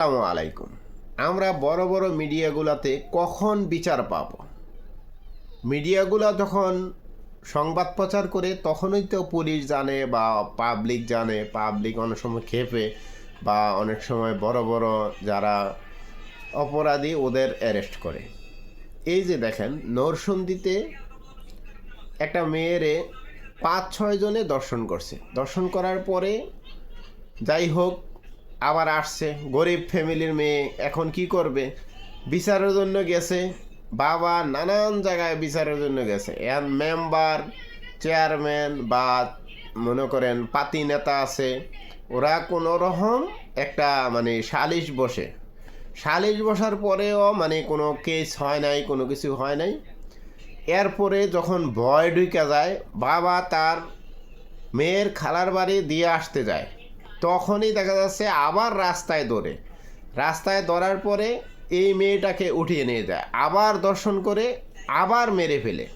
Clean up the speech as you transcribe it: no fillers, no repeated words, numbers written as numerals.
আসসালামু আলাইকুম। আমরা বড় বড় মিডিয়াগুলোতে কখন বিচার পাব? মিডিয়াগুলো যখন সংবাদ প্রচার করে তখনই তো পুলিশ জানে বা পাবলিক জানে। পাবলিক অনেক সময় ক্ষেপে বা অনেক সময় বড় বড় যারা অপরাধী ওদের অ্যারেস্ট করে। এই যে দেখেন, নরসিংদীতে একটা মেয়েরে ৫-৬ জনে দর্শন করছে। দর্শন করার পরে যাই হোক, আবার আসছে। গরিব ফ্যামিলির মেয়ে, এখন কি করবে? বিচারের জন্য গেছে। বাবা নানান জায়গায় বিচারের জন্য গেছে। এখন মেম্বার, চেয়ারম্যান বা মনে করেন পাতি নেতা আছে, ওরা কোনো রকম একটা সালিশ বসে। সালিশ বসার পরেও কোনো কেস হয় নাই, কোনো কিছু হয় নাই। এরপরে যখন ভয় ঢুকে যায়, বাবা তার মেয়ের খালার বাড়ি দিয়ে আসতে যায়, তখনই দেখা যাচ্ছে আবার রাস্তায় ধরার পরে এই মেয়েটাকে উঠিয়ে নিয়ে যায়, আবার দর্শন করে, আবার মেরে ফেলে।